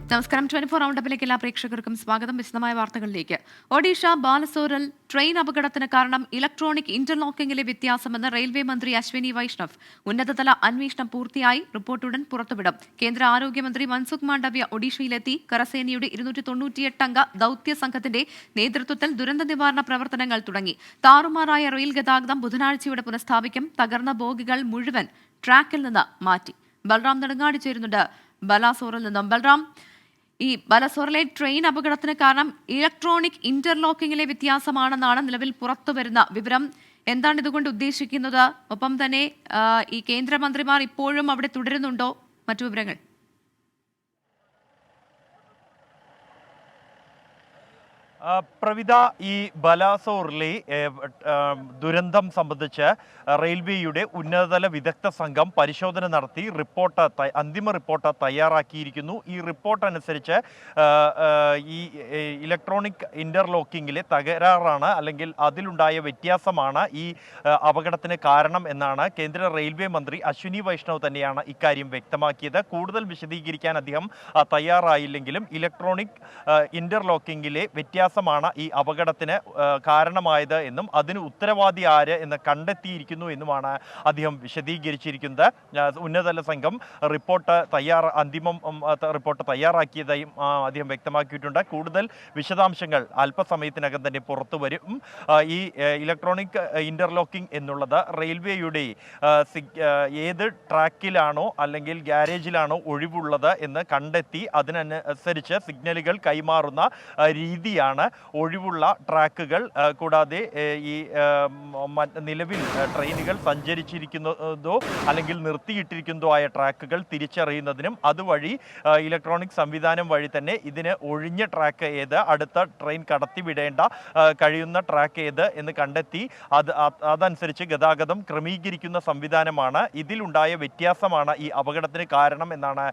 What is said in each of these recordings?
നമസ്കാരം. 24 റൗണ്ടപ്പിലേക്ക് എല്ലാ പ്രേക്ഷകർക്കും സ്വാഗതം. വിശദമായ വാർത്തകളിലേക്ക്. ഒഡീഷ ബാലസോറിൽ ട്രെയിൻ അപകടത്തിന് കാരണം ഇലക്ട്രോണിക് ഇന്റർലോക്കിംഗിലെ വ്യത്യാസമെന്ന് റെയിൽവേ മന്ത്രി അശ്വിനി വൈഷ്ണവ്. ഉന്നതതല അന്വേഷണം പൂർത്തിയായി, റിപ്പോർട്ടുടൻ പുറത്തുവിടും. കേന്ദ്ര ആരോഗ്യമന്ത്രി മൻസുഖ് മാണ്ഡവ്യ ഒഡീഷയിലെത്തി. കരസേനയുടെ 298 അംഗ ദൌത്യ സംഘത്തിന്റെ നേതൃത്വത്തിൽ ദുരന്ത നിവാരണ പ്രവർത്തനങ്ങൾ തുടങ്ങി. താറുമാറായ റെയിൽ ഗതാഗതം ബുധനാഴ്ചയോടെ പുനഃസ്ഥാപിക്കും. തകർന്ന ബോഗികൾ മുഴുവൻ ട്രാക്കിൽ നിന്ന് മാറ്റി. ബൽറാം നെടുങ്ങാടി ചേരുന്നുണ്ട് ബലാസോറിൽ നിന്നും. ബൽറാം, ഈ ബലസോറിലെ ട്രെയിൻ അപകടത്തിന് കാരണം ഇലക്ട്രോണിക് ഇന്റർലോക്കിംഗിലെ വ്യത്യാസമാണെന്നാണ് നിലവിൽ പുറത്തുവരുന്ന വിവരം. എന്താണ് ഇതുകൊണ്ട് ഉദ്ദേശിക്കുന്നത്? ഒപ്പം തന്നെ ഈ കേന്ദ്രമന്ത്രിമാർ ഇപ്പോഴും അവിടെ തുടരുന്നുണ്ടോ? മറ്റു വിവരങ്ങൾ? പ്രവിത, ഈ ബലാസോറിലെ ദുരന്തം സംബന്ധിച്ച് റെയിൽവേയുടെ ഉന്നതതല വിദഗ്ധ സംഘം പരിശോധന നടത്തി അന്തിമ റിപ്പോർട്ട് തയ്യാറാക്കിയിരിക്കുന്നു. ഈ റിപ്പോർട്ട് അനുസരിച്ച് ഈ ഇലക്ട്രോണിക് ഇന്റർലോക്കിങ്ങിലെ തകരാറാണ്, അല്ലെങ്കിൽ അതിലുണ്ടായ വ്യത്യാസമാണ് ഈ അപകടത്തിന് കാരണം എന്നാണ് കേന്ദ്ര റെയിൽവേ മന്ത്രി അശ്വിനി വൈഷ്ണവ് തന്നെയാണ് ഇക്കാര്യം വ്യക്തമാക്കിയത്. കൂടുതൽ വിശദീകരിക്കാൻ അദ്ദേഹം തയ്യാറായില്ലെങ്കിലും ഇലക്ട്രോണിക് ഇന്റർലോക്കിങ്ങിലെ വ്യത്യാസമാണ് ഈ അപകടത്തിന് കാരണമായത് എന്നും അതിന് ഉത്തരവാദി ആര് എന്ന് കണ്ടെത്തിയിരിക്കുന്നു എന്നുമാണ് അദ്ദേഹം വിശദീകരിച്ചിരിക്കുന്നത്. ഉന്നതതല സംഘം അന്തിമ റിപ്പോർട്ട് തയ്യാറാക്കിയതായും അദ്ദേഹം വ്യക്തമാക്കിയിട്ടുണ്ട്. കൂടുതൽ വിശദാംശങ്ങൾ അല്പസമയത്തിനകം തന്നെ പുറത്തു വരും. ഈ ഇലക്ട്രോണിക് ഇന്റർലോക്കിംഗ് എന്നുള്ളത് റെയിൽവേയുടെ ഏത് ട്രാക്കിലാണോ അല്ലെങ്കിൽ ഗ്യാരേജിലാണോ ഒഴിവുള്ളത് എന്ന് കണ്ടെത്തി അതിനനുസരിച്ച് സിഗ്നലുകൾ കൈമാറുന്ന രീതിയാണ് ഒഴിവുള്ള ട്രാക്കുകൾ. കൂടാതെ ഈ നിലവിൽ ട്രെയിനുകൾ സഞ്ചരിച്ചിരിക്കുന്നതോ അല്ലെങ്കിൽ നിർത്തിയിട്ടിരിക്കുന്നതോ ആയ ട്രാക്കുകൾ തിരിച്ചറിയുന്നതിനും അതുവഴി ഇലക്ട്രോണിക് സംവിധാനം വഴി തന്നെ ഇതിന് ഒഴിഞ്ഞ ട്രാക്ക് ഏത്, അടുത്ത ട്രെയിൻ കടത്തിവിടേണ്ട കഴിയുന്ന ട്രാക്ക് ഏത് എന്ന് കണ്ടെത്തി അതനുസരിച്ച് ഗതാഗതം ക്രമീകരിക്കുന്ന സംവിധാനമാണ്. ഇതിലുണ്ടായ വ്യത്യാസമാണ് ഈ അപകടത്തിന് കാരണം എന്നാണ്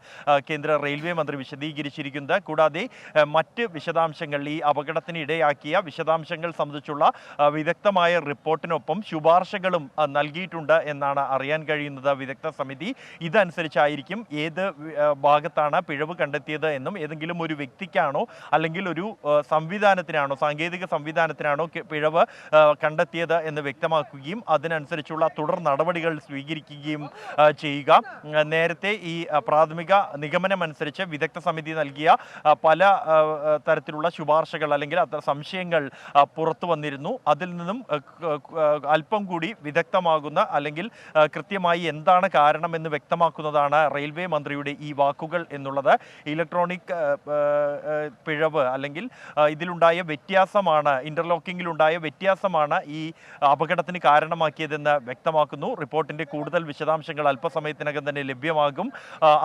കേന്ദ്ര റെയിൽവേ മന്ത്രി വിശദീകരിച്ചിരിക്കുന്നത്. കൂടാതെ മറ്റ് വിശദാംശങ്ങൾ, ഈ അപകടത്തിന് ഇടയാക്കിയ വിശദാംശങ്ങൾ സംബന്ധിച്ചുള്ള വിദഗ്ധമായ റിപ്പോർട്ടിനൊപ്പം ശുപാർശകളും നൽകിയിട്ടുണ്ട് എന്നാണ് അറിയാൻ കഴിയുന്നത് വിദഗ്ധ സമിതി. ഇതനുസരിച്ചായിരിക്കും ഏത് ഭാഗത്താണ് പിഴവ് കണ്ടെത്തിയത് എന്നും ഏതെങ്കിലും ഒരു വ്യക്തിക്കാണോ അല്ലെങ്കിൽ ഒരു സംവിധാനത്തിനാണോ, സാങ്കേതിക സംവിധാനത്തിനാണോ പിഴവ് കണ്ടെത്തിയത് എന്ന് വ്യക്തമാക്കുകയും അതിനനുസരിച്ചുള്ള തുടർ നടപടികൾ സ്വീകരിക്കുകയും ചെയ്യുക. നേരത്തെ ഈ പ്രാഥമിക നിഗമനമനുസരിച്ച് വിദഗ്ധ സമിതി നൽകിയ പല തരത്തിലുള്ള ശുപാർശകൾ അല്ലെങ്കിൽ സംശയങ്ങൾ പുറത്തു വന്നിരുന്നു. അതിൽ നിന്നും അല്പം കൂടി വിദഗ്ധമാകുന്ന അല്ലെങ്കിൽ കൃത്യമായി എന്താണ് കാരണമെന്ന് വ്യക്തമാക്കുന്നതാണ് റെയിൽവേ മന്ത്രിയുടെ ഈ വാക്കുകൾ എന്നുള്ളത്. ഇലക്ട്രോണിക് പിഴവ് അല്ലെങ്കിൽ ഇതിലുണ്ടായ വ്യത്യാസമാണ്, ഇന്റർലോക്കിങ്ങിലുണ്ടായ വ്യത്യാസമാണ് ഈ അപകടത്തിന് കാരണമാക്കിയതെന്ന് വ്യക്തമാക്കുന്നു. റിപ്പോർട്ടിന്റെ കൂടുതൽ വിശദാംശങ്ങൾ അല്പസമയത്തിനകം തന്നെ ലഭ്യമാകും.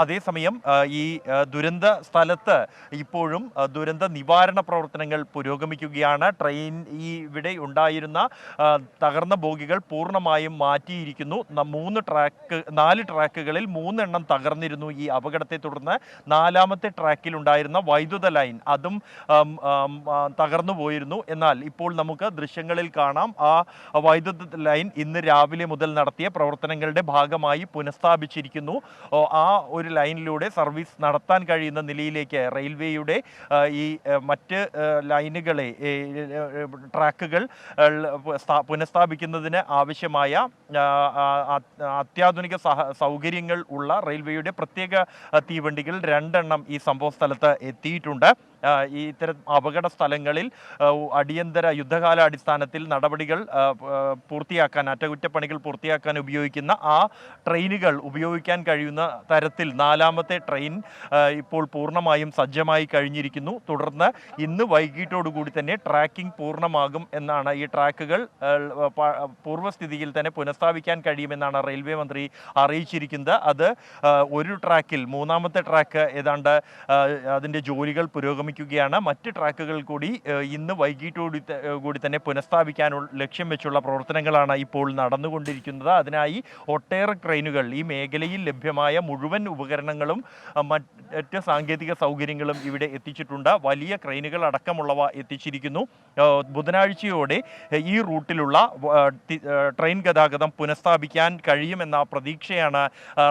അതേസമയം ഈ ദുരന്ത സ്ഥലത്ത് ഇപ്പോഴും ദുരന്ത നിവാരണ പ്രവർത്തനങ്ങൾ പുരോഗമിക്കുകയാണ്. ഇവിടെ ഉണ്ടായിരുന്ന തകർന്ന ബോഗികൾ പൂർണ്ണമായും മാറ്റിയിരിക്കുന്നു. 4 ട്രാക്കുകളിൽ 3 എണ്ണം തകർന്നിരുന്നു ഈ അപകടത്തെ തുടർന്ന്. 4ാമത്തെ ട്രാക്കിൽ ഉണ്ടായിരുന്ന വൈദ്യുത ലൈൻ അതും തകർന്നു പോയിരുന്നു. എന്നാൽ ഇപ്പോൾ നമുക്ക് ദൃശ്യങ്ങളിൽ കാണാം, ആ വൈദ്യുത ലൈൻ ഇന്ന് രാവിലെ മുതൽ നടത്തിയ പ്രവർത്തനങ്ങളുടെ ഭാഗമായി പുനഃസ്ഥാപിച്ചിരിക്കുന്നു. ആ ഒരു ലൈനിലൂടെ സർവീസ് നടത്താൻ കഴിയുന്ന നിലയിലേക്ക് റെയിൽവേയുടെ ഈ മറ്റ് ലൈനുകളെ, ട്രാക്കുകൾ പുനഃസ്ഥാപിക്കുന്നതിന് ആവശ്യമായ അത്യാധുനിക സൗകര്യങ്ങൾ ഉള്ള റെയിൽവേയുടെ പ്രത്യേക തീവണ്ടികൾ 2 എണ്ണം ഈ സംഭവ സ്ഥലത്ത് എത്തിയിട്ടുണ്ട്. ഇത്തരം അപകട സ്ഥലങ്ങളിൽ അടിയന്തര യുദ്ധകാല അടിസ്ഥാനത്തിൽ നടപടികൾ പൂർത്തിയാക്കാൻ, അറ്റകുറ്റപ്പണികൾ പൂർത്തിയാക്കാൻ ഉപയോഗിക്കുന്ന ആ ട്രെയിനുകൾ ഉപയോഗിക്കാൻ കഴിയുന്ന തരത്തിൽ 4ാമത്തെ ട്രെയിൻ ഇപ്പോൾ പൂർണ്ണമായും സജ്ജമായി കഴിഞ്ഞിരിക്കുന്നു. തുടർന്ന് ഇന്ന് വൈകിട്ടോടുകൂടി തന്നെ ട്രാക്കിംഗ് പൂർണ്ണമാകും എന്നാണ്, ഈ ട്രാക്കുകൾ പൂർവ്വസ്ഥിതിയിൽ തന്നെ പുനഃസ്ഥാപിക്കാൻ കഴിയുമെന്നാണ് റെയിൽവേ മന്ത്രി അറിയിച്ചിരിക്കുന്നത്. അത് ഒരു ട്രാക്കിൽ 3ാമത്തെ ട്രാക്ക് ഏതാണ്ട് അതിൻ്റെ ജോലികൾ പുരോഗമിക്കുന്നു. പുനഃസ്ഥാപിക്കുകയാണ്. മറ്റ് ട്രാക്കുകൾ കൂടി ഇന്ന് വൈകിട്ടോടുകൂടി തന്നെ പുനഃസ്ഥാപിക്കാനുള്ള ലക്ഷ്യം വെച്ചുള്ള പ്രവർത്തനങ്ങളാണ് ഇപ്പോൾ നടന്നുകൊണ്ടിരിക്കുന്നത്. അതിനായി ഒട്ടേറെ ട്രെയിനുകൾ ഈ മേഖലയിൽ ലഭ്യമായ മുഴുവൻ ഉപകരണങ്ങളും മറ്റ് സാങ്കേതിക സൗകര്യങ്ങളും ഇവിടെ എത്തിച്ചിട്ടുണ്ട്. വലിയ ക്രെയിനുകൾ അടക്കമുള്ളവ എത്തിച്ചിരിക്കുന്നു. ബുധനാഴ്ചയോടെ ഈ റൂട്ടിലുള്ള ട്രെയിൻ ഗതാഗതം പുനഃസ്ഥാപിക്കാൻ കഴിയുമെന്ന പ്രതീക്ഷയാണ്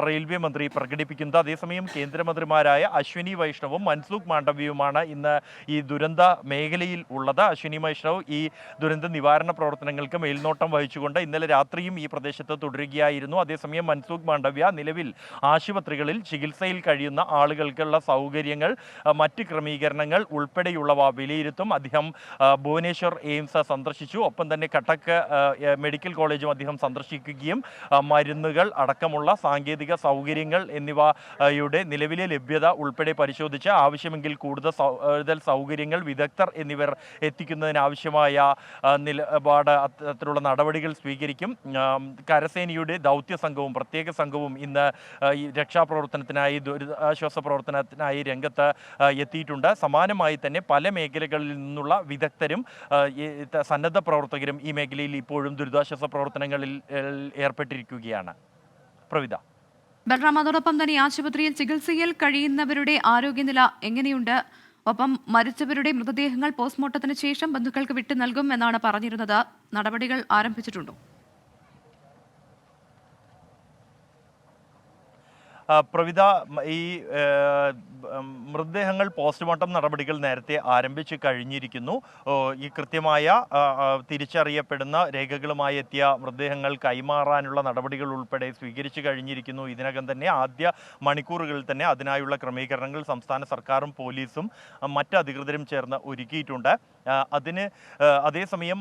റെയിൽവേ മന്ത്രി പ്രകടിപ്പിക്കുന്നത്. അതേസമയം കേന്ദ്രമന്ത്രിമാരായ അശ്വിനി വൈഷ്ണവും മൻസുഖ് മാണ്ഡവ്യയുമാണ് ഇന്ന് ഈ ദുരന്ത മേഖലയിൽ ഉള്ളത്. അശ്വിനി വൈഷ്ണവ് ഈ ദുരന്ത നിവാരണ പ്രവർത്തനങ്ങൾക്ക് മേൽനോട്ടം വഹിച്ചുകൊണ്ട് ഇന്നലെ രാത്രിയും ഈ പ്രദേശത്ത് തുടരുകയായിരുന്നു. അതേസമയം മൻസുഖ് മാണ്ഡവ്യ നിലവിൽ ആശുപത്രികളിൽ ചികിത്സയിൽ കഴിയുന്ന ആളുകൾക്കുള്ള സൗകര്യങ്ങൾ, മറ്റ് ക്രമീകരണങ്ങൾ ഉൾപ്പെടെയുള്ളവ വിലയിരുത്തും. അദ്ദേഹം ഭുവനേശ്വർ എയിംസ് സന്ദർശിച്ചു. ഒപ്പം തന്നെ കട്ടക്ക് മെഡിക്കൽ കോളേജും അദ്ദേഹം സന്ദർശിക്കുകയും മരുന്നുകൾ അടക്കമുള്ള സാങ്കേതിക സൗകര്യങ്ങൾ എന്നിവയുടെ നിലവിലെ ലഭ്യത ഉൾപ്പെടെ പരിശോധിച്ച് ആവശ്യമെങ്കിൽ കൂടുതൽ സൗകര്യങ്ങൾ, വിദഗ്ധർ എന്നിവർ എത്തിക്കുന്നതിനാവശ്യമായ നിലപാട്, അത്തരത്തിലുള്ള നടപടികൾ സ്വീകരിക്കും. കരസേനയുടെ ദൗത്യ സംഘവും പ്രത്യേക സംഘവും ഇന്ന് ഈ രക്ഷാപ്രവർത്തനത്തിനായി, ദുരിതാശ്വാസ പ്രവർത്തനത്തിനായി രംഗത്ത് എത്തിയിട്ടുണ്ട്. സമാനമായി തന്നെ പല മേഖലകളിൽ നിന്നുള്ള വിദഗ്ധരും സന്നദ്ധ പ്രവർത്തകരും ഈ മേഖലയിൽ ഇപ്പോഴും ദുരിതാശ്വാസ പ്രവർത്തനങ്ങളിൽ ഏർപ്പെട്ടിരിക്കുകയാണ്. പ്രവിത. ബൽറാം, അതോടൊപ്പം തന്നെ ആശുപത്രിയിൽ ചികിത്സയിൽ കഴിയുന്നവരുടെ ആരോഗ്യനില എങ്ങനെയുണ്ട്? ഒപ്പം മരിച്ചവരുടെ മൃതദേഹങ്ങൾ പോസ്റ്റ്മോർട്ടത്തിന് ശേഷം ബന്ധുക്കൾക്ക് വിട്ടു നൽകും എന്നാണ് പറഞ്ഞിരുന്നത്. നടപടികൾ ആരംഭിച്ചിട്ടുണ്ടോ? പ്രവിത, ഈ മൃതദേഹങ്ങൾ പോസ്റ്റ്മോർട്ടം നടപടികൾ നേരത്തെ ആരംഭിച്ചു കഴിഞ്ഞിരിക്കുന്നു. ഈ കൃത്യമായ തിരിച്ചറിയപ്പെടുന്ന രേഖകളുമായി എത്തിയ മൃതദേഹങ്ങൾ കൈമാറാനുള്ള നടപടികൾ ഉൾപ്പെടെ സ്വീകരിച്ചു കഴിഞ്ഞിരിക്കുന്നു. ഇതിനകം തന്നെ ആദ്യ മണിക്കൂറുകളിൽ തന്നെ അതിനായുള്ള ക്രമീകരണങ്ങൾ സംസ്ഥാന സർക്കാരും പോലീസും മറ്റ് അധികൃതരും ചേർന്ന് ഒരുക്കിയിട്ടുണ്ട്. അതേസമയം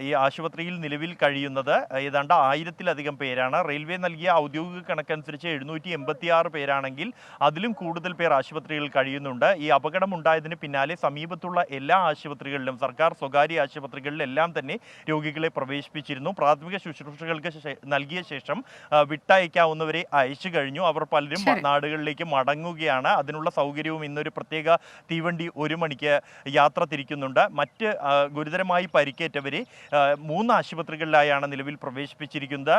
ഈ ആശുപത്രിയിൽ നിലവിൽ കഴിയുന്നത് ഏതാണ്ട് 1000-ലധികം പേരാണ്. റെയിൽവേ നൽകിയ ഔദ്യോഗിക കണക്കനുസരിച്ച് 786 പേരാണെങ്കിൽ അതിലും കൂടുതൽ പേർ ആശുപത്രികളിൽ കഴിയുന്നുണ്ട്. ഈ അപകടം ഉണ്ടായതിന് പിന്നാലെ സമീപത്തുള്ള എല്ലാ ആശുപത്രികളിലും, സർക്കാർ സ്വകാര്യ ആശുപത്രികളിലെല്ലാം തന്നെ രോഗികളെ പ്രവേശിപ്പിച്ചിരുന്നു. പ്രാഥമിക ശുശ്രൂഷകൾക്ക് നൽകിയ ശേഷം വിട്ടയക്കാവുന്നവരെ അയച്ചു കഴിഞ്ഞു. അവർ പലരും നാടുകളിലേക്ക് മടങ്ങുകയാണ്. അതിനുള്ള സൗകര്യവും ഇന്നൊരു പ്രത്യേക തീവണ്ടി 1 മണിക്ക് യാത്ര തിരിക്കുന്നുണ്ട്. മറ്റ് ഗുരുതരമായി പരിക്കേറ്റവരെ 3 ആശുപത്രികളിലായാണ് നിലവിൽ പ്രവേശിപ്പിച്ചിരിക്കുന്നത്.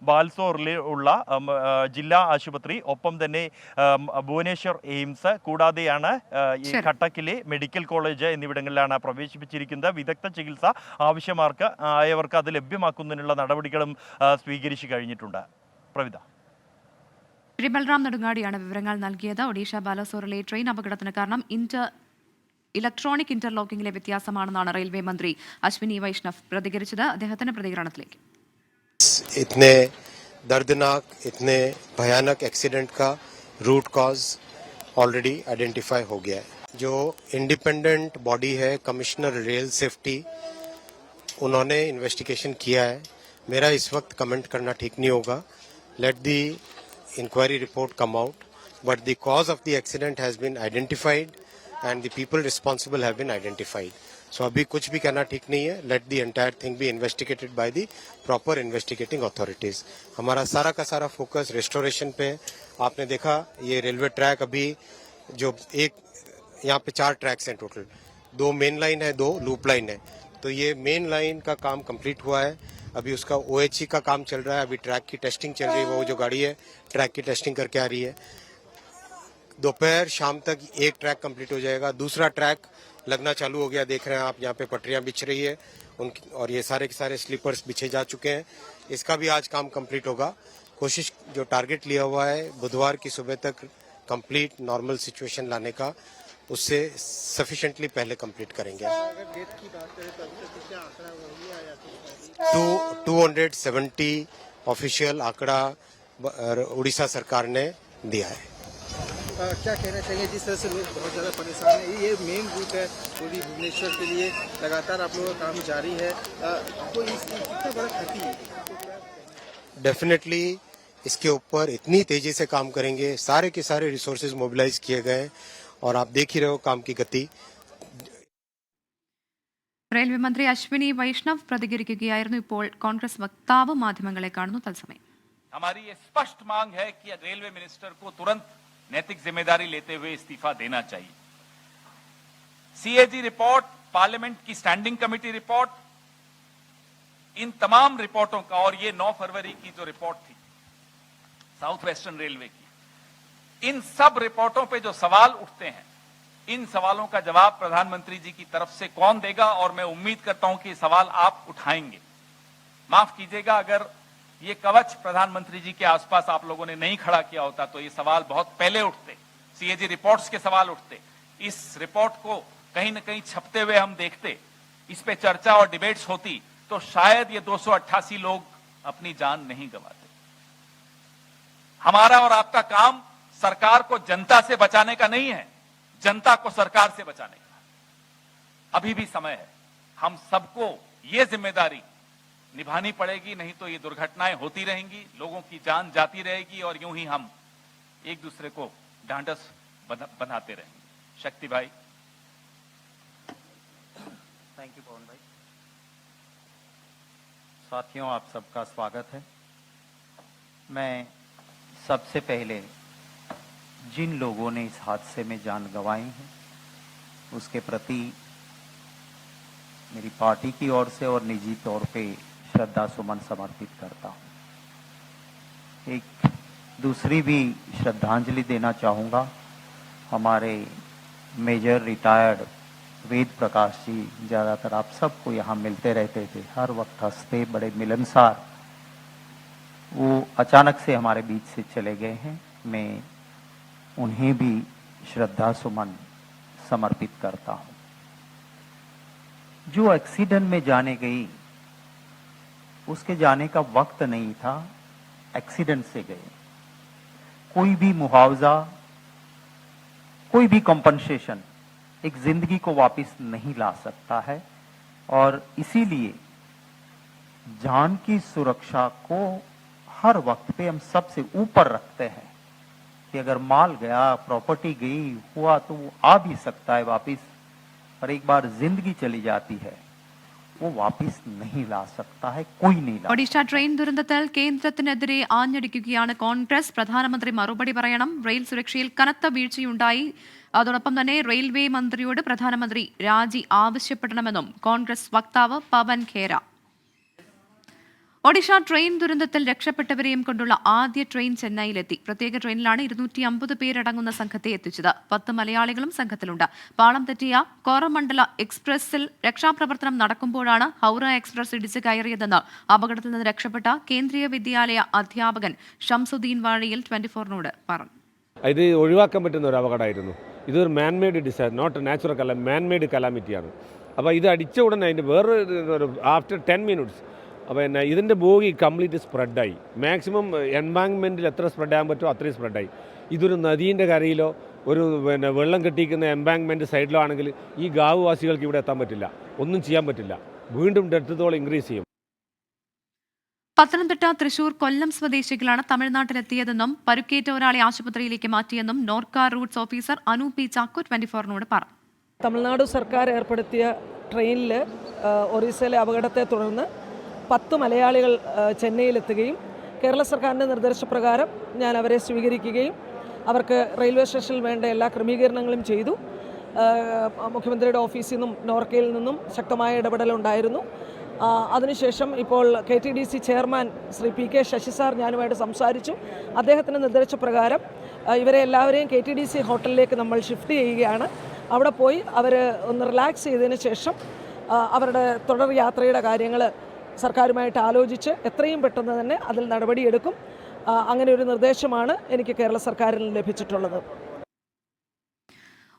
ബാൽസോറിൽ ഉള്ള ജില്ലാ ആശുപത്രി, ഒപ്പം തന്നെ ഭുവനേശ്വർ എയിംസ്, കൂടാതെയാണ് ഈ കട്ടക്കിലെ മെഡിക്കൽ കോളേജ് എന്നിവിടങ്ങളിലാണ് പ്രവേശിപ്പിച്ചിരിക്കുന്നത്. വിദഗ്ധ ചികിത്സ ആവശ്യമായവർക്ക് അത് ലഭ്യമാക്കുന്നതിനുള്ള നടപടികളും സ്വീകരിച്ചു കഴിഞ്ഞിട്ടുണ്ട്. പ്രവിത. ബൽറാം നെടുങ്ങാടിയാണ് വിവരങ്ങൾ നൽകിയത്. ഒഡീഷ ബാലസോറിലെ ട്രെയിൻ അപകടത്തിന് കാരണം ഇലക്ട്രോണിക് ഇന്റർലോക്കിംഗിലെ വ്യത്യാസമാണെന്നാണ് റെയിൽവേ മന്ത്രി അശ്വിനി വൈഷ്ണവ് പ്രതികരിച്ചത്. അദ്ദേഹത്തിന്റെ പ്രതികരണത്തിലേക്ക്. इतने दर्दनाक, इतने भयानक एक्सीडेंट का रूट कॉज ऑलरेडी आइडेंटिफाई हो गया है. जो इंडिपेंडेंट बॉडी है, कमिश्नर रेल सेफ्टी, उन्होंने इन्वेस्टिगेशन किया है. मेरा इस वक्त कमेंट करना ठीक नहीं होगा. Let the inquiry report come out, but the cause of the accident has been identified and the people responsible have been identified. So अभी कुछ भी कहना ठीक नहीं है. Let the entire thing be investigated by the proper investigating authorities. हमारा सारा का सारा फोकस रेस्टोरेशन पे. आपने देखा ये रेलवे ट्रैक अभी जो यहाँ पे 4 ट्रैक्स हैं टोटल. 2 मेन लाइन है, 2 लूप लाइन है. तो ये मेन लाइन का काम कंप्लीट हुआ है. अभी उसका OHE का काम चल रहा है. अभी ट्रैक की टेस्टिंग चल रही है. वो जो गाड़ी है ट्रैक की टेस्टिंग करके आ रही है. दोपहर शाम तक एक ट्रैक कंप्लीट हो जाएगा. दूसरा ट्रैक लगना चालू हो गया. देख रहे हैं आप, यहाँ पे पटरियां बिछ रही है उनकी, और ये सारे के सारे स्लीपर्स बिछे जा चुके हैं. इसका भी आज काम कंप्लीट होगा. कोशिश जो टारगेट लिया हुआ है बुधवार की सुबह तक कंप्लीट नॉर्मल सिचुएशन लाने का, उससे सफिशिएंटली पहले कंप्लीट करेंगे. 270 ऑफिशियल आंकड़ा उड़ीसा सरकार ने दिया है. क्या कहना चाहिए? जिस तरह से लोग बहुत ज़्यादा परेशान हैं, ये मेन रूट है पूरी भुवनेश्वर के लिए. लगातार आप लोगों का काम जारी है. तो कितना बड़ा क्षति है? डेफिनेटली इसके ऊपर इतनी तेजी से काम करेंगे. सारे के सारे रिसोर्सेज मोबिलाइज किए गए और आप देख ही रहे हो काम की गति. റെയിൽവേ മന്ത്രി അശ്വിനി വൈഷ്ണവ് പ്രതികരിക്കുകയായിരുന്നു. ഇപ്പോൾ കോൺഗ്രസ് വക്താവ് മാധ്യമങ്ങളെ കാണുന്നു. തത്സമയം हमारी ये स्पष्ट मांग है कि रेलवे मिनिस्टर को तुरंत नैतिक जिम्मेदारी लेते हुए इस्तीफा देना चाहिए। सीएजी रिपोर्ट, पार्लियामेंट की स्टैंडिंग कमेटी रिपोर्ट, इन तमाम रिपोर्टों का, और ये 9 फरवरी की जो रिपोर्ट थी साउथ वेस्टर्न रेलवे की, इन सब रिपोर्टों पे जो सवाल उठते हैं, इन सवालों का जवाब प्रधानमंत्री जी की तरफ से कौन देगा, और मैं उम्मीद करता हूं कि सवाल आप उठाएंगे। माफ कीजिएगा, अगर ये कवच प्रधानमंत्री जी के आसपास आप लोगों ने नहीं खड़ा किया होता तो ये सवाल बहुत पहले उठते, सीएजी रिपोर्ट्स के सवाल उठते। इस रिपोर्ट को कहीं न कहीं छपते हुए हम देखते, इस पे चर्चा और डिबेट्स होती, तो शायद ये 288 लोग अपनी जान नहीं गंवाते। हमारा और आपका काम सरकार को जनता से बचाने का नहीं है, जनता को सरकार से बचाने का। अभी भी समय है, हम सबको ये जिम्मेदारी निभानी पड़ेगी, नहीं तो ये दुर्घटनाएं होती रहेंगी, लोगों की जान जाती रहेगी, और यूं ही हम एक दूसरे को ढांढस बनाते रहेंगे। शक्ति भाई। थैंक यू पवन भाई। साथियों, आप सबका स्वागत है। मैं सबसे पहले जिन लोगों ने इस हादसे में जान गंवाई है उसके प्रति मेरी पार्टी की ओर से और निजी तौर पे श्रद्धा सुमन समर्पित करता हूं। एक दूसरी भी श्रद्धांजलि देना चाहूँगा हमारे मेजर रिटायर्ड वेद प्रकाश जी। ज़्यादातर आप सबको यहाँ मिलते रहते थे, हर वक्त हंसते, बड़े मिलनसार। वो अचानक से हमारे बीच से चले गए हैं। मैं उन्हें भी श्रद्धा सुमन समर्पित करता हूँ। जो एक्सीडेंट में जाने गई उसके जाने का वक्त नहीं था, एक्सीडेंट से गए। कोई भी मुआवजा, कोई भी कॉम्पनसेशन एक जिंदगी को वापस नहीं ला सकता है, और इसीलिए जान की सुरक्षा को हर वक्त पे हम सबसे ऊपर रखते हैं कि अगर माल गया, प्रॉपर्टी गई, हुआ तो वो आ भी सकता है वापस, पर एक बार जिंदगी चली जाती है वो वापस नहीं ला सकता है, कोई नहीं ला। ഒഡീഷ ട്രെയിൻ ദുരന്തത്തിൽ കേന്ദ്രത്തിനെതിരെ ആഞ്ഞടിക്കുകയാണ് കോൺഗ്രസ്. പ്രധാനമന്ത്രി മറുപടി പറയണം. റെയിൽ സുരക്ഷയിൽ കനത്ത വീഴ്ചയുണ്ടായി. അതോടൊപ്പം തന്നെ റെയിൽവേ മന്ത്രിയോട് പ്രധാനമന്ത്രി രാജി ആവശ്യപ്പെടണമെന്നും കോൺഗ്രസ് വക്താവ് പവൻ ഖേര. ഒഡീഷ ട്രെയിൻ ദുരന്തത്തിൽ രക്ഷപ്പെട്ടവരെയും കൊണ്ടുള്ള ആദ്യ ട്രെയിൻ ചെന്നൈയിലെത്തി. പ്രത്യേക ട്രെയിനിലാണ് 250 പേരടങ്ങുന്ന സംഘത്തെ എത്തിച്ചത്. 10 മലയാളികളും സംഘത്തിലുണ്ട്. പാളം തെറ്റിയ കോറമണ്ഡല എക്സ്പ്രസിൽ രക്ഷാപ്രവർത്തനം നടക്കുമ്പോഴാണ് ഹൗറ എക്സ്പ്രസ് ഇടിച്ചു കയറിയതെന്ന് അപകടത്തിൽ നിന്ന് രക്ഷപ്പെട്ട കേന്ദ്രീയ വിദ്യാലയ അധ്യാപകൻ ഷംസുദ്ദീൻ വാഴയിൽ 24-നോട് പറഞ്ഞു. ഇത് ഒഴിവാക്കാൻ പറ്റുന്ന ഒരു അപകടമായിരുന്നു. ഇതൊരു manmade disaster, not natural manmade കലാമിറ്റിയാണ്. അപ്പോൾ ഇത് അടിച്ച ഉടനെ അതിൻ്റെ വേറൊരു ആഫ്റ്റർ 10 മിനിറ്റ്സ് പിന്നെ ഇതിൻ്റെ ബോഗി കംപ്ലീറ്റ് സ്പ്രെഡായി. മാക്സിമം എംബാങ്ക്മെൻറ്റിൽ എത്ര സ്പ്രെഡാകാൻ പറ്റുമോ അത്രയും സ്പ്രെഡായി. ഇതൊരു നദീൻ്റെ കരയിലോ ഒരു വെള്ളം കെട്ടിക്കുന്ന എംബാങ്ക്മെൻറ്റ് സൈഡിലോ ആണെങ്കിൽ ഈ ഗാവുവാസികൾക്ക് ഇവിടെ എത്താൻ പറ്റില്ല, ഒന്നും ചെയ്യാൻ പറ്റില്ല. വീണ്ടും ഡെത്ത് തോൾ ഇൻക്രീസ് ചെയ്യും. പത്തനംതിട്ട, തൃശൂർ, കൊല്ലം സ്വദേശികളാണ് തമിഴ്നാട്ടിലെത്തിയതെന്നും പരുക്കേറ്റ ഒരാളെ ആശുപത്രിയിലേക്ക് മാറ്റിയെന്നും Norka Roots officer Anu P Chacko 24-നോട് പറഞ്ഞു. തമിഴ്നാട് സർക്കാർ ഏർപ്പെടുത്തിയ ട്രെയിനിൽ ഒറീസയിലെ അപകടത്തെ തുടർന്ന് 10 മലയാളികൾ ചെന്നൈയിലെത്തുകയും കേരള സർക്കാരിൻ്റെ നിർദ്ദേശപ്രകാരം ഞാൻ അവരെ സ്വീകരിക്കുകയും അവർക്ക് റെയിൽവേ സ്റ്റേഷനിൽ വേണ്ട എല്ലാ ക്രമീകരണങ്ങളും ചെയ്തു. മുഖ്യമന്ത്രിയുടെ ഓഫീസിൽ നിന്നും നോർക്കയിൽ നിന്നും ശക്തമായ ഇടപെടലുണ്ടായിരുന്നു. അതിനുശേഷം ഇപ്പോൾ KTDC chairman Shri PK Sasi sir ഞാനുമായിട്ട് സംസാരിച്ചു. അദ്ദേഹത്തിൻ്റെ നിർദ്ദേശപ്രകാരം ഇവരെ എല്ലാവരെയും KTDC ഹോട്ടലിലേക്ക് നമ്മൾ ഷിഫ്റ്റ് ചെയ്യുകയാണ്. അവിടെ പോയി അവർ ഒന്ന് റിലാക്സ് ചെയ്തതിന് ശേഷം അവരുടെ തുടർ യാത്രയുടെ കാര്യങ്ങൾ സർക്കാരുമായിട്ട് ആലോചിച്ച് എത്രയും പെട്ടെന്ന് തന്നെ അതിൽ നടപടിയെടുക്കും. അങ്ങനെ ഒരു നിർദ്ദേശമാണ് എനിക്ക് കേരള സർക്കാരിൽ ലഭിച്ചിട്ടുള്ളത്.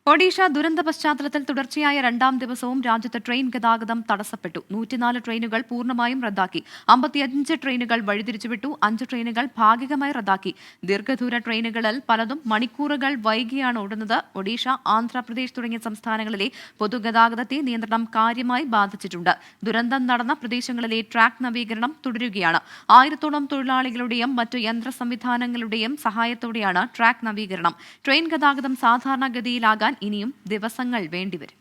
ഒഡീഷ ദുരന്ത പശ്ചാത്തലത്തിൽ തുടർച്ചയായ 2ാം ദിവസവും രാജ്യത്ത് ട്രെയിൻ ഗതാഗതം തടസ്സപ്പെട്ടു. 104 ട്രെയിനുകൾ പൂർണ്ണമായും റദ്ദാക്കി. 55 ട്രെയിനുകൾ വഴിതിരിച്ചുവിട്ടു. 5 ട്രെയിനുകൾ ഭാഗികമായി റദ്ദാക്കി. ദീർഘദൂര ട്രെയിനുകളിൽ പലതും മണിക്കൂറുകൾ വൈകിയാണ് ഓടുന്നത്. ഒഡീഷ, ആന്ധ്രാപ്രദേശ് തുടങ്ങിയ സംസ്ഥാനങ്ങളിലെ പൊതുഗതാഗതത്തെ നിയന്ത്രണം കാര്യമായി ബാധിച്ചിട്ടുണ്ട്. ദുരന്തം നടന്ന പ്രദേശങ്ങളിലെ ട്രാക്ക് നവീകരണം തുടരുകയാണ്. 1000-ഓളം തൊഴിലാളികളുടെയും മറ്റു യന്ത്ര സംവിധാനങ്ങളുടെയും സഹായത്തോടെയാണ് ട്രാക്ക് നവീകരണം. ട്രെയിൻ ഗതാഗതം സാധാരണഗതിയിലാകാൻ ഇനിയും ദിവസങ്ങൾ വേണ്ടിവരും.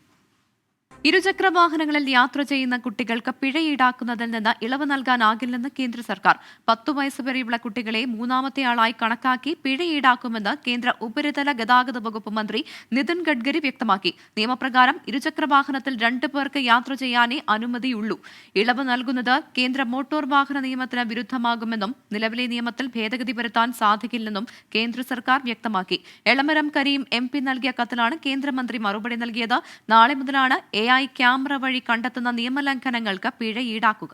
ഇരുചക്ര വാഹനങ്ങളിൽ യാത്ര ചെയ്യുന്ന കുട്ടികൾക്ക് പിഴ ഈടാക്കുന്നതിൽ നിന്ന് ഇളവ് നൽകാനാകില്ലെന്ന് കേന്ദ്ര സർക്കാർ. 10 വയസ്സ് വരെയുള്ള കുട്ടികളെ മൂന്നാമത്തെ ആളായി കണക്കാക്കി പിഴ ഈടാക്കുമെന്ന് കേന്ദ്ര ഉപരിതല ഗതാഗത വകുപ്പ് മന്ത്രി നിതിൻ ഗഡ്കരി വ്യക്തമാക്കി. നിയമപ്രകാരം ഇരുചക്ര വാഹനത്തിൽ 2 പേർക്ക് യാത്ര ചെയ്യാനേ അനുമതിയുള്ളൂ. ഇളവ് നൽകുന്നത് കേന്ദ്ര മോട്ടോർ വാഹന നിയമത്തിന് വിരുദ്ധമാകുമെന്നും നിലവിലെ നിയമത്തിൽ ഭേദഗതി വരുത്താൻ സാധിക്കില്ലെന്നും കേന്ദ്ര സർക്കാർ വ്യക്തമാക്കി. എളമരം കരീം MP നൽകിയ കത്തിലാണ് കേന്ദ്രമന്ത്രി മറുപടി നൽകിയത്. നാളെ മുതലാണ് AI ക്യാമറ വഴി കണ്ടെത്തുന്ന നിയമലംഘനങ്ങൾക്ക് പിഴ ഈടാക്കുക.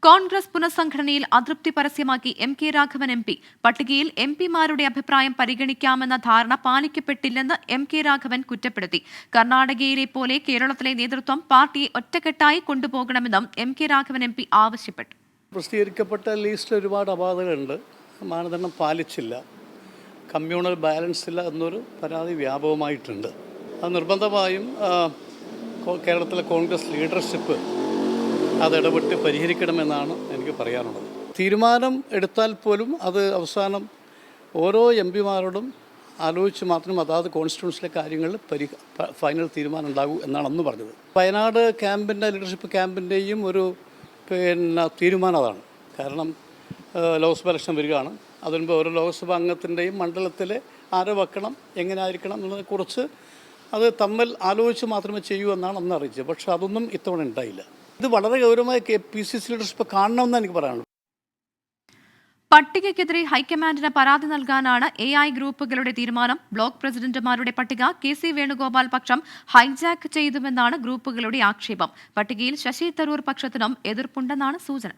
കോൺഗ്രസ് പുനഃസംഘടനയിൽ അതൃപ്തി പരസ്യമാക്കി MK രാഘവൻ MP. പട്ടികയിൽ MPമാരുടെ അഭിപ്രായം പരിഗണിക്കാമെന്ന ധാരണ പാലിക്കപ്പെട്ടില്ലെന്ന് MK രാഘവൻ കുറ്റപ്പെടുത്തി. കർണാടകയിലെ പോലെ കേരളത്തിലെ നേതൃത്വം പാർട്ടിയെ ഒറ്റക്കെട്ടായി കൊണ്ടുപോകണമെന്നും MK രാഘവൻ MP ആവശ്യപ്പെട്ടു. പ്രസിദ്ധീകരിക്കപ്പെട്ട ലിസ്റ്റിൽ ഒരുപാട് അപാകതകളുണ്ട്. മാനദണ്ഡം പാലിച്ചില്ല, കമ്മ്യൂണൽ ബാലൻസ് ഇല്ല എന്നൊരു പരാതി വ്യാപകമായിട്ടുണ്ട്. അത് നിർബന്ധമായും കേരളത്തിലെ കോൺഗ്രസ് ലീഡർഷിപ്പ് അത് ഇടപെട്ട് പരിഹരിക്കണമെന്നാണ് എനിക്ക് പറയാനുള്ളത്. തീരുമാനം എടുത്താൽ പോലും അത് അവസാനം ഓരോ MPമാരോടും ആലോചിച്ച് മാത്രം അതാത് കോൺസ്റ്റിറ്റ്യൂൻസിലെ കാര്യങ്ങളിൽ ഫൈനൽ തീരുമാനം ഉണ്ടാകൂ എന്നാണ് അന്ന് പറഞ്ഞത്. വയനാട് ക്യാമ്പിൻ്റെ ലീഡർഷിപ്പ് ക്യാമ്പിൻ്റെയും ഒരു തീരുമാനം അതാണ്. കാരണം ലോക്സഭ ഇലക്ഷൻ വരികയാണ്. അതിനുമുമ്പ് ഓരോ ലോക്സഭാ അംഗത്തിൻ്റെയും മണ്ഡലത്തിലെ ആരെ വെക്കണം, എങ്ങനെ ആയിരിക്കണം എന്നതിനെക്കുറിച്ച് അത് തമ്മിൽ ആലോചിച്ച് മാത്രമേ ചെയ്യൂ എന്നാണ് അന്ന് അറിയിച്ചത്. പക്ഷേ അതൊന്നും ഇത്തവണ ഉണ്ടായില്ല. ഇത് വളരെ ഗൗരവമായി PCC ലീഡർഷിപ്പ് കാണണമെന്ന് എനിക്ക് പറയാനുള്ളൂ. പട്ടികയ്ക്കെതിരെ ഹൈക്കമാൻഡിന് പരാതി നൽകാനാണ് AI ഗ്രൂപ്പുകളുടെ തീരുമാനം. ബ്ലോക്ക് പ്രസിഡന്റുമാരുടെ പട്ടിക KC വേണുഗോപാൽ പക്ഷം ഹൈജാക്ക് ചെയ്തുവെന്നാണ് ഗ്രൂപ്പുകളുടെ ആക്ഷേപം. പട്ടികയിൽ ശശി തരൂർ പക്ഷത്തിനും എതിർപ്പുണ്ടെന്നാണ് സൂചന.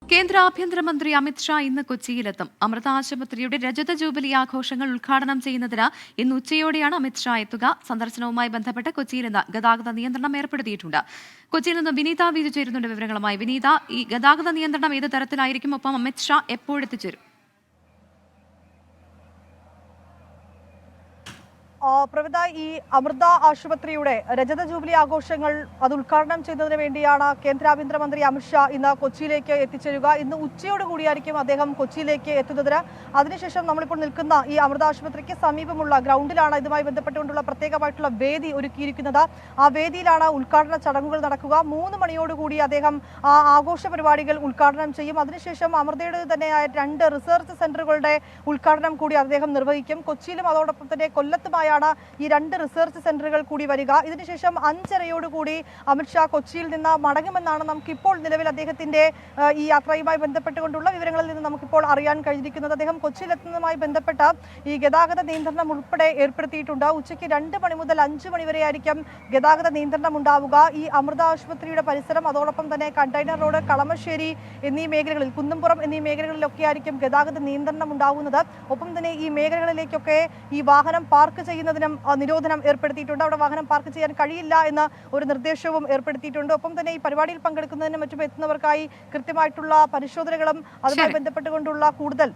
കേന്ദ്ര ആഭ്യന്തരമന്ത്രി അമിത്ഷാ ഇന്ന് കൊച്ചിയിലെത്തും. അമൃത ആശുപത്രിയുടെ രജത ജൂബിലി ആഘോഷങ്ങൾ ഉദ്ഘാടനം ചെയ്യുന്നതിന് ഇന്ന് ഉച്ചയോടെയാണ് അമിത്ഷാ എത്തുക. സന്ദർശനവുമായി ബന്ധപ്പെട്ട് കൊച്ചിയിൽ ഇന്ന് ഗതാഗത നിയന്ത്രണം ഏർപ്പെടുത്തിയിട്ടുണ്ട്. കൊച്ചിയിൽ നിന്ന് വിനീത വിജു ചേരുന്നുണ്ട് വിവരങ്ങളുമായി. വിനീത, ഈ ഗതാഗത നിയന്ത്രണം ഏത് തരത്തിലായിരിക്കും? ഒപ്പം അമിത്ഷാ എപ്പോഴെത്തിച്ചേരും? പ്രവിത, ഈ അമൃത ആശുപത്രിയുടെ രജത ജൂബിലി ആഘോഷങ്ങൾ അത് ഉദ്ഘാടനം ചെയ്യുന്നതിന് വേണ്ടിയാണ് കേന്ദ്ര ആഭ്യന്തരമന്ത്രി അമിത്ഷാ ഇന്ന് കൊച്ചിയിലേക്ക് എത്തിച്ചേരുക. ഇന്ന് ഉച്ചയോടുകൂടിയായിരിക്കും അദ്ദേഹം കൊച്ചിയിലേക്ക് എത്തുന്നതിന്. അതിനുശേഷം നമ്മളിപ്പോൾ നിൽക്കുന്ന ഈ അമൃത ആശുപത്രിക്ക് സമീപമുള്ള ഗ്രൗണ്ടിലാണ് ഇതുമായി ബന്ധപ്പെട്ടുകൊണ്ടുള്ള പ്രത്യേകമായിട്ടുള്ള വേദി ഒരുക്കിയിരിക്കുന്നത്. ആ വേദിയിലാണ് ഉദ്ഘാടന ചടങ്ങുകൾ നടക്കുക. 3 മണിയോടുകൂടി അദ്ദേഹം ആ ആഘോഷ പരിപാടികൾ ഉദ്ഘാടനം ചെയ്യും. അതിനുശേഷം അമൃതയുടെ തന്നെയായ 2 റിസർച്ച് സെന്ററുകളുടെ ഉദ്ഘാടനം കൂടി അദ്ദേഹം നിർവഹിക്കും. കൊച്ചിയിലും അതോടൊപ്പം തന്നെ കൊല്ലത്തുമായ ഈ 2 റിസർച്ച് സെന്ററുകൾ കൂടി വരിക. ഇതിനുശേഷം 5:30യോടുകൂടി അമിത്ഷാ കൊച്ചിയിൽ നിന്ന് മടങ്ങുമെന്നാണ് നമുക്കിപ്പോൾ നിലവിൽ അദ്ദേഹത്തിന്റെ ഈ യാത്രയുമായി ബന്ധപ്പെട്ടുകൊണ്ടുള്ള വിവരങ്ങളിൽ നിന്ന് നമുക്കിപ്പോൾ അറിയാൻ കഴിഞ്ഞിരിക്കുന്നത്. അദ്ദേഹം കൊച്ചിയിലെത്തുന്നതുമായി ബന്ധപ്പെട്ട ഈ ഗതാഗത നിയന്ത്രണം ഉൾപ്പെടെ ഏർപ്പെടുത്തിയിട്ടുണ്ട്. ഉച്ചയ്ക്ക് 2 മണി മുതൽ 5 മണി വരെയായിരിക്കും ഗതാഗത നിയന്ത്രണം ഉണ്ടാവുക. ഈ അമൃത ആശുപത്രിയുടെ പരിസരം, അതോടൊപ്പം തന്നെ കണ്ടെയ്നർ റോഡ്, കളമശ്ശേരി എന്നീ മേഖലകളിൽ, കുന്നംപുറം എന്നീ മേഖലകളിലൊക്കെ ആയിരിക്കും ഗതാഗത നിയന്ത്രണം ഉണ്ടാവുന്നത്. ഒപ്പം തന്നെ ഈ മേഖലകളിലേക്കൊക്കെ ഈ വാഹനം പാർക്ക് ചെയ്യുന്നതിനും നിരോധനം ഏർപ്പെടുത്തിയിട്ടുണ്ട്. അവിടെ വാഹനം പാർക്ക് ചെയ്യാൻ കഴിയില്ല എന്ന ഒരു നിർദ്ദേശവും ഏർപ്പെടുത്തിയിട്ടുണ്ട്. ഒപ്പം തന്നെ ഈ പരിപാടിയിൽ പങ്കെടുക്കുന്നതിനും മറ്റും എത്തുന്നവർക്കായി കൃത്യമായിട്ടുള്ള പരിശോധനകളും അതുമായി ബന്ധപ്പെട്ടുകൊണ്ടുള്ള കൂടുതൽ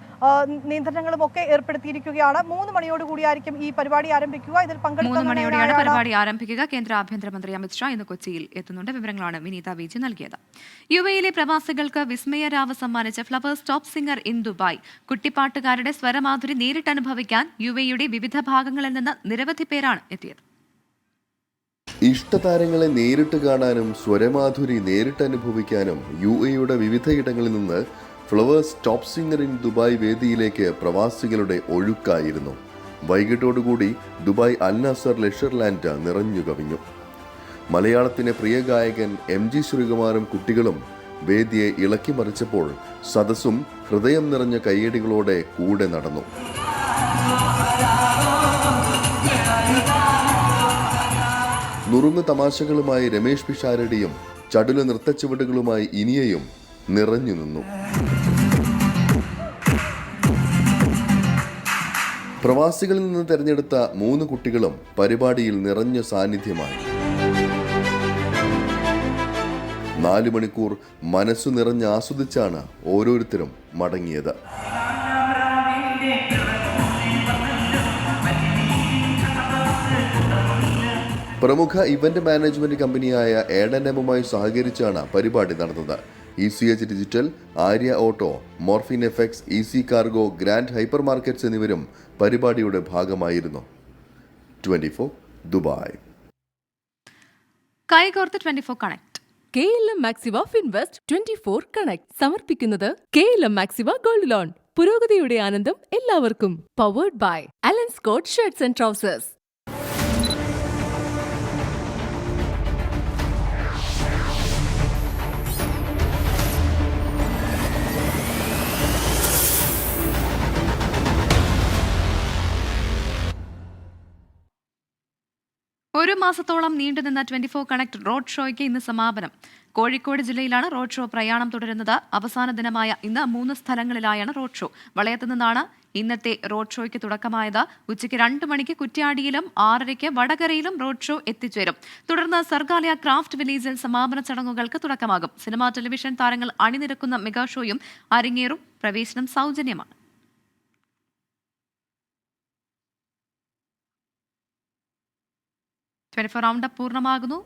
നിയന്ത്രണങ്ങളും ഒക്കെ ഏർപ്പെടുത്തിയിരിക്കുകയാണ്. 3 മണിയോടുകൂടിയായിരിക്കും ഈ പരിപാടി ആരംഭിക്കുക. ഇതിൽ പങ്കെടുക്കുന്നവരാണ് പരിപാടി ആരംഭിക്കുക. കേന്ദ്ര ആഭ്യന്തരമന്ത്രി അമിത്ഷാ ഇന്ന് കൊച്ചിയിൽ എത്തുന്നുണ്ട്. വിവരങ്ങളാണ് വിനീത വിജി നൽകിയത്. UAE-യിലെ പ്രവാസികൾക്ക് വിസ്മയരാവ് സമ്മാനിച്ച Flowers Top Singer in Dubai. കുട്ടിപ്പാട്ടുകാരുടെ സ്വരമാധുരി നേരിട്ട് അനുഭവിക്കാൻ UAE-യുടെ വിവിധ ഭാഗങ്ങളിൽ നിന്ന് നിരവധി പേരാണ് എത്തിയത്. ഇഷ്ടതാരങ്ങളെ നേരിട്ട് കാണാനും സ്വരമാധുരി നേരിട്ട് അനുഭവിക്കാനും UAE-യുടെ വിവിധയിടങ്ങളിൽ നിന്ന് Flowers Top Singer in Dubai വേദിയിലേക്ക് പ്രവാസികളുടെ ഒഴുക്കായിരുന്നു. വൈകിട്ടോടുകൂടി Dubai Al Nasr Leisure Land നിറഞ്ഞു കവിഞ്ഞു. മലയാളത്തിലെ പ്രിയ ഗായകൻ MG ശ്രീകുമാറും കുട്ടികളും വേദിയെ ഇളക്കി മറിച്ചപ്പോൾ സദസ്സും ഹൃദയം നിറഞ്ഞ കയ്യടികളോടെ കൂടെ നടന്നു. നുറുങ്ങ് തമാശകളുമായി രമേഷ് പിഷാരടിയും ചടുല നൃത്തച്ചുവടുകളുമായി ഇനിയയും നിറഞ്ഞു നിന്നു. പ്രവാസികളിൽ നിന്ന് തെരഞ്ഞെടുത്ത 3 കുട്ടികളും പരിപാടിയിൽ നിറഞ്ഞ സാന്നിധ്യമായി. 4 മണിക്കൂർ മനസ്സു നിറഞ്ഞ് ആസ്വദിച്ചാണ് ഓരോരുത്തരും മടങ്ങിയത്. പ്രമുഖ ഇവന്റ് മാനേജ്മെന്റ് കമ്പനിയായ A&Mമായി സഹകരിച്ചാണ് പരിപാടി നടന്നത്. ECH digital, Arya Auto, Morphin Effects, Easy Cargo, Grand Hyper Markets എന്നിവരും പരിപാടിയുടെ ഭാഗമായിരുന്നു. 24 ദുബായ്. കൈകോർത്ത് 24 Connect. KLM Maxiva Finvest 24 Connect സമർപ്പിക്കുന്നത് KLM Maxiva ഗോൾഡ് ലോൺ. പുരോഗതിയുടെ ആനന്ദം എല്ലാവർക്കും. Powered by Allen Scott shirts and trousers. ഒരു മാസത്തോളം നീണ്ടുനിന്ന 24 കണക്ട് റോഡ് ഷോയ്ക്ക് ഇന്ന് സമാപനം. കോഴിക്കോട് ജില്ലയിലാണ് റോഡ് ഷോ പ്രയാണം തുടരുന്നത്. അവസാന ദിനമായ ഇന്ന് 3 സ്ഥലങ്ങളിലായാണ് റോഡ് ഷോ. വളയത്ത് നിന്നാണ് ഇന്നത്തെ റോഡ് ഷോയ്ക്ക് തുടക്കമായത്. ഉച്ചയ്ക്ക് 2 മണിക്ക് കുറ്റ്യാടിയിലും 6:30 വടകരയിലും റോഡ് ഷോ എത്തിച്ചേരും. തുടർന്ന് സർഗാലയ ക്രാഫ്റ്റ് വില്ലേജിൽ സമാപന ചടങ്ങുകൾക്ക് തുടക്കമാകും. സിനിമാ ടെലിവിഷൻ താരങ്ങൾ അണിനിരക്കുന്ന മെഗാ ഷോയും അരങ്ങേറും. പ്രവേശനം സൗജന്യമാണ്. 24 റൗണ്ട് പൂർണ്ണമാകുന്നു.